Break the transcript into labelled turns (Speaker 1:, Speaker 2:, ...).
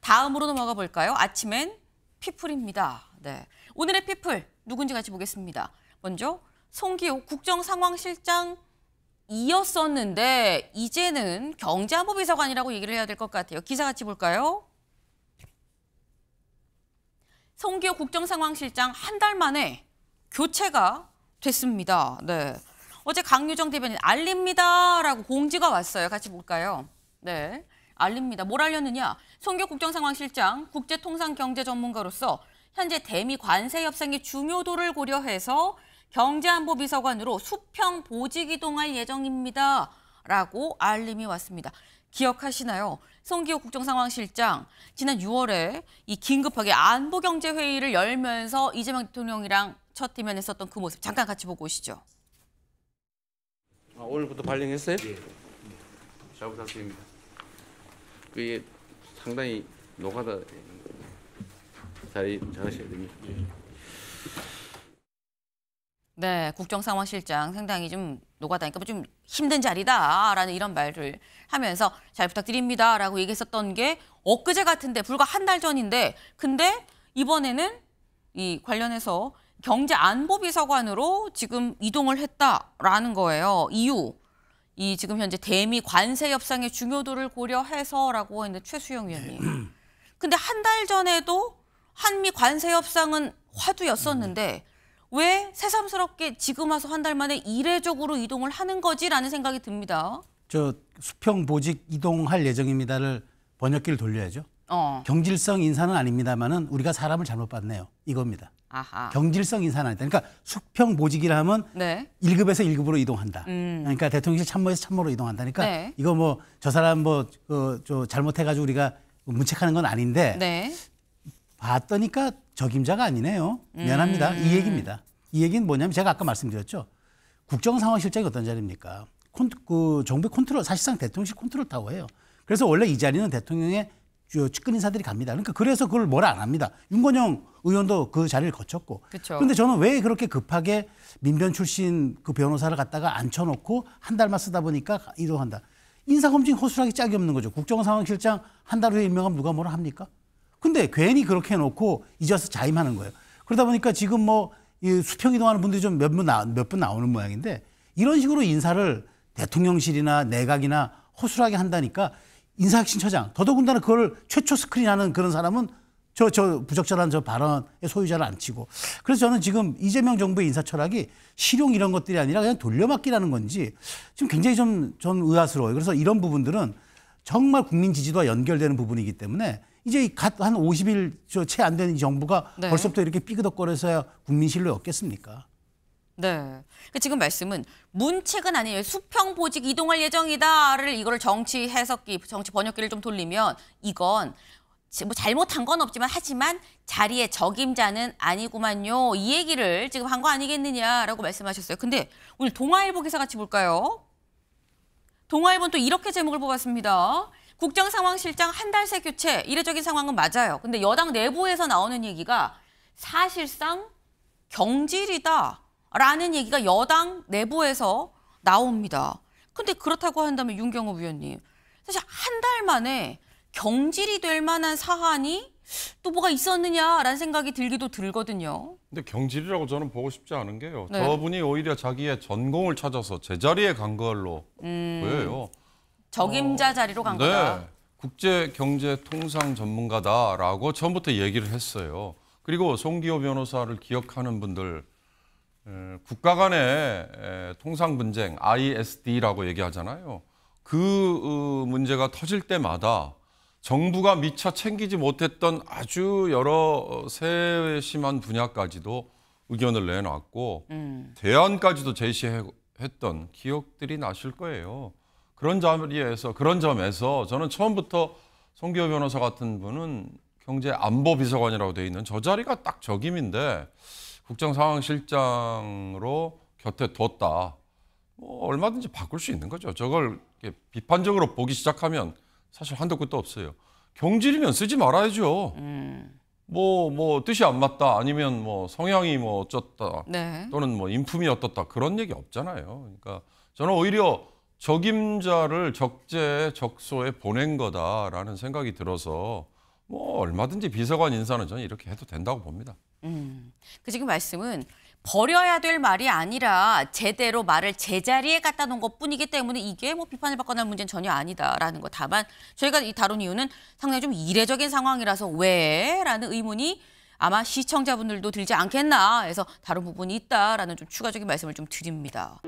Speaker 1: 다음으로 넘어가 볼까요? 아침엔 피플입니다. 네, 오늘의 피플 누군지 같이 보겠습니다. 먼저 송기호 국정상황실장이었었는데 이제는 경제안보비서관이라고 얘기를 해야 될 것 같아요. 기사 같이 볼까요? 송기호 국정상황실장 한 달 만에 교체가 됐습니다. 네, 어제 강유정 대변인 알립니다라고 공지가 왔어요. 같이 볼까요? 네, 알립니다. 뭘 알렸느냐? 송기호 국정상황실장 국제통상경제전문가로서 현재 대미 관세 협상의 중요도를 고려해서 경제안보비서관으로 수평 보직 이동할 예정입니다. 라고 알림이 왔습니다. 기억하시나요? 송기호 국정상황실장 지난 6월에 이 긴급하게 안보경제회의를 열면서 이재명 대통령이랑 첫 대면했었던 그 모습 잠깐 같이 보고 오시죠.
Speaker 2: 오늘부터 발령했어요? 예. 잘 부탁드립니다. 그게 상당히 노가다 잘하셔야 됩니다.
Speaker 1: 네, 국정상황실장 상당히 좀 노가다니까 좀 힘든 자리다라는 이런 말을 하면서 잘 부탁드립니다라고 얘기했었던 게 엊그제 같은데 불과 한 달 전인데 근데 이번에는 이 관련해서 경제안보비서관으로 지금 이동을 했다라는 거예요. 이유, 이 지금 현재 대미 관세 협상의 중요도를 고려해서라고 했는데 최수영 위원님. 근데 한 달 전에도 한미 관세 협상은 화두였었는데 왜 새삼스럽게 지금 와서 한 달 만에 이례적으로 이동을 하는 거지라는 생각이 듭니다.
Speaker 3: 저 수평 보직 이동할 예정입니다를 번역기를 돌려야죠. 경질성 인사는 아닙니다만은 우리가 사람을 잘못 봤네요. 이겁니다.
Speaker 1: 아하.
Speaker 3: 경질성 인사는 아니다. 그러니까 수평 보직이라 하면
Speaker 1: 네.
Speaker 3: 1급에서 1급으로 이동한다. 그러니까 대통령실 참모에서 참모로 이동한다니까
Speaker 1: 네.
Speaker 3: 이거 뭐 저 사람 저 잘못해가지고 우리가 문책하는 건 아닌데
Speaker 1: 네.
Speaker 3: 봤더니까 적임자가 아니네요. 미안합니다. 이 얘기입니다. 이 얘기는 뭐냐면 제가 아까 말씀드렸죠. 국정상황실장이 어떤 자리입니까? 정부의 컨트롤, 사실상 대통령실 컨트롤 타워예요. 그래서 원래 이 자리는 대통령의 측근 인사들이 갑니다. 그러니까 그래서 그걸 뭐라 안 합니다. 윤건영 의원도 그 자리를 거쳤고.
Speaker 1: 그쵸.
Speaker 3: 그런데 저는 왜 그렇게 급하게 민변 출신 그 변호사를 갖다가 앉혀놓고 한 달만 쓰다 보니까 이동한다. 인사검증 허술하게 짝이 없는 거죠. 국정상황실장 한 달 후에 임명하면 누가 뭐라 합니까? 근데 괜히 그렇게 해놓고 이제 와서 자임하는 거예요. 그러다 보니까 지금 뭐 수평 이동하는 분들이 좀 몇 분 나오는 모양인데 이런 식으로 인사를 대통령실이나 내각이나 허술하게 한다니까 인사혁신처장 더더군다나 그걸 최초 스크린하는 그런 사람은 저 부적절한 저 발언의 소유자를 안 치고 그래서 저는 지금 이재명 정부의 인사 철학이 실용 이런 것들이 아니라 그냥 돌려막기라는 건지 지금 굉장히 전 의아스러워요. 그래서 이런 부분들은 정말 국민 지지도와 연결되는 부분이기 때문에 이제 한 50일 채 안 되는 이 정부가
Speaker 1: 네.
Speaker 3: 벌써부터 이렇게 삐그덕거려서야 국민 신뢰 얻겠습니까?
Speaker 1: 네. 지금 말씀은 문책은 아니에요. 수평 보직 이동할 예정이다를 이거를 정치 해석기, 정치 번역기를 좀 돌리면 이건 뭐 잘못한 건 없지만 하지만 자리의 적임자는 아니구만요. 이 얘기를 지금 한 거 아니겠느냐라고 말씀하셨어요. 근데 오늘 동아일보 기사 같이 볼까요? 동아일보는 또 이렇게 제목을 뽑았습니다. 국정상황실장 한 달 새 교체, 이례적인 상황은 맞아요. 근데 여당 내부에서 나오는 얘기가 사실상 경질이다라는 얘기가 여당 내부에서 나옵니다. 근데 그렇다고 한다면 윤경호 위원님, 사실 한 달 만에 경질이 될 만한 사안이 또 뭐가 있었느냐라는 생각이 들기도 들거든요.
Speaker 4: 근데 경질이라고 저는 보고 싶지 않은 게요.
Speaker 1: 네.
Speaker 4: 저분이 오히려 자기의 전공을 찾아서 제자리에 간 걸로 보여요.
Speaker 1: 적임자 자리로 간
Speaker 4: 네.
Speaker 1: 거다.
Speaker 4: 국제경제통상 전문가다라고 처음부터 얘기를 했어요. 그리고 송기호 변호사를 기억하는 분들 국가 간의 통상 분쟁, ISD라고 얘기하잖아요. 그 문제가 터질 때마다 정부가 미처 챙기지 못했던 아주 여러 세심한 분야까지도 의견을 내놨고 대안까지도 제시했던 기억들이 나실 거예요. 그런 점에서 저는 처음부터 송기호 변호사 같은 분은 경제안보비서관이라고 돼 있는 저 자리가 딱 적임인데 국정상황실장으로 곁에 뒀다. 뭐 얼마든지 바꿀 수 있는 거죠. 저걸 이렇게 비판적으로 보기 시작하면 사실 한도 끝도 없어요. 경질이면 쓰지 말아야죠. 뭐 뜻이 안 맞다 아니면 뭐 성향이 뭐 어쩌다
Speaker 1: 네.
Speaker 4: 또는 뭐 인품이 어떻다 그런 얘기 없잖아요. 그러니까 저는 오히려 적임자를 적재적소에 보낸 거다라는 생각이 들어서 뭐 얼마든지 비서관 인사는 저는 이렇게 해도 된다고 봅니다.
Speaker 1: 그 지금 말씀은 버려야 될 말이 아니라 제대로 말을 제자리에 갖다 놓은 것뿐이기 때문에 이게 뭐 비판을 받거나 할 문제는 전혀 아니다라는 거. 다만 저희가 이 다룬 이유는 상당히 좀 이례적인 상황이라서 왜라는 의문이 아마 시청자분들도 들지 않겠나 해서 다른 부분이 있다라는 좀 추가적인 말씀을 좀 드립니다.